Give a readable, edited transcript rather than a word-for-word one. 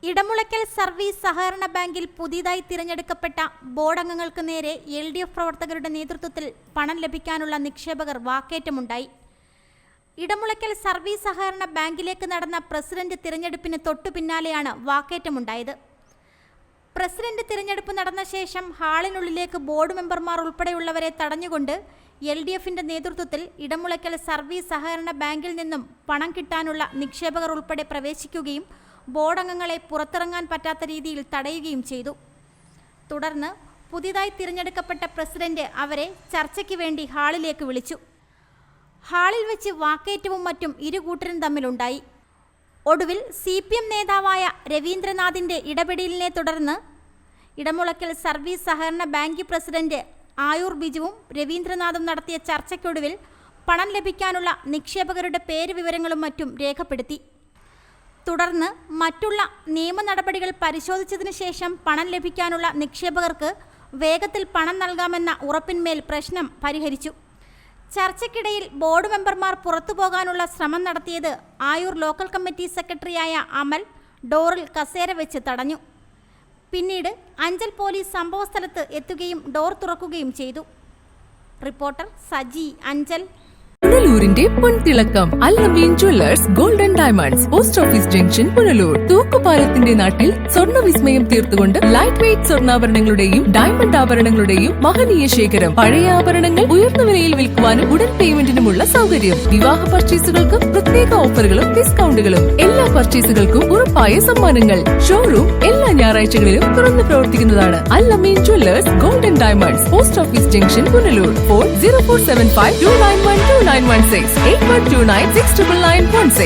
Edamulakkal service സഹകരണ ബാങ്കിൽ പുതിയതായി തിരഞ്ഞെടുക്കപ്പെട്ട ബോർഡ് അംഗങ്ങൾക്ക് നേരെ LDF പ്രവർത്തകരുടെ നേതൃത്വത്തിൽ പണം ലഭിക്കാനുള്ള നിക്ഷേപകർ വാക്കേറ്റമുണ്ടായി. ഇടമുളയ്ക്കൽ സർവീസ് സഹകരണ ബാങ്കിലേക്ക് നടന്ന പ്രസിഡന്റ് തിരഞ്ഞെടുപ്പിന് തൊട്ടു പിന്നാലെയാണ് വാക്കേറ്റമുണ്ടായത്. പ്രസിഡന്റ് തിരഞ്ഞെടുപ്പ് നടന്ന ശേഷം ഹാളിനുള്ളിലേക്ക് ബോർഡ് മെമ്പർമാർ ഉൾപ്പെടെയുള്ളവരെ തടഞ്ഞുകൊണ്ട് LDFന്റെ നേതൃത്വത്തിൽ ഇടമുളയ്ക്കൽ സർവീസ് സഹകരണ ബാങ്കിൽ നിന്നും പണം കിട്ടാനുള്ള നിക്ഷേപകർ ഉൾപ്പെടെ പ്രവേശിക്കുകയും ബോർഡ് അംഗങ്ങളെ പുറത്തിറങ്ങാൻ പറ്റാത്ത രീതിയിൽ തടയുകയും ചെയ്തു. തുടർന്ന് പുതിയതായി തിരഞ്ഞെടുക്കപ്പെട്ട പ്രസിഡന്റ് അവരെ ചർച്ചയ്ക്ക് വേണ്ടി ഹാളിലേക്ക് വിളിച്ചു. ഹാളിൽ വെച്ച് വാക്കേറ്റവും മറ്റും ഇരുകൂട്ടരും തമ്മിലുണ്ടായി. ഒടുവിൽ CPM നേതാവായ രവീന്ദ്രനാഥിന്റെ ഇടപെടലിനെ തുടർന്ന് ഇടമുളയ്ക്കൽ സർവീസ് സഹകരണ ബാങ്ക് പ്രസിഡന്റ് ആയൂർ ബിജുവും രവീന്ദ്രനാഥും നടത്തിയ ചർച്ചയ്ക്കൊടുവിൽ പണം ലഭിക്കാനുള്ള നിക്ഷേപകരുടെ പേര് വിവരങ്ങളും മറ്റും രേഖപ്പെടുത്തി. തുടർന്ന് മറ്റുള്ള നിയമ നടപടികൾ പരിശോധിച്ചതിനു ശേഷം പണം ലഭിക്കാനുള്ള നിക്ഷേപകർക്ക് വേഗത്തിൽ പണം നൽകാമെന്ന ഉറപ്പിന്മേൽ പ്രശ്നം പരിഹരിച്ചു. ചർച്ചയ്ക്കിടയിൽ ബോർഡ് മെമ്പർമാർ പുറത്തുപോകാനുള്ള ശ്രമം നടത്തിയത് ആയൂർ ലോക്കൽ കമ്മിറ്റി സെക്രട്ടറിയായ അമൽ ഡോറിൽ കസേര വെച്ച് തടഞ്ഞു. പിന്നീട് അഞ്ചൽ പോലീസ് സംഭവസ്ഥലത്ത് എത്തുകയും ഡോർ തുറക്കുകയും ചെയ്തു. റിപ്പോർട്ടർ സജി, അഞ്ചൽ. പുനലൂരിന്റെ പൊൻതിളക്കം Al Ameen jewellers golden diamonds, post office junction, Punalur. തൂക്കുപാലത്തിന്റെ നാട്ടിൽ സ്വർണ്ണ വിസ്മയം തീർത്തുകൊണ്ട് ലൈറ്റ് വെയ്റ്റ് സ്വർണ്ണാഭരണങ്ങളുടെയും ഡയമണ്ട് ആഭരണങ്ങളുടെയും മഹനീയ ശേഖരം. പഴയ ആഭരണങ്ങൾ ഉയർന്ന വിലയിൽ വിൽക്കുവാനും ഉടൻ പേയ്മെന്റിനുമുള്ള സൗകര്യം. വിവാഹ പർച്ചേസുകൾക്ക് പ്രത്യേക ഓഫറുകളും ഡിസ്കൗണ്ടുകളും. എല്ലാ പർച്ചേസുകൾക്കും ഉറപ്പായ സമ്മാനങ്ങൾ. ഷോറൂം എല്ലാ ഞായറാഴ്ചകളിലും തുറന്നു പ്രവർത്തിക്കുന്നതാണ്. Al Ameen jewellers golden diamonds, post office junction, Punalur. Phone 0475 291 2916 8129 69916.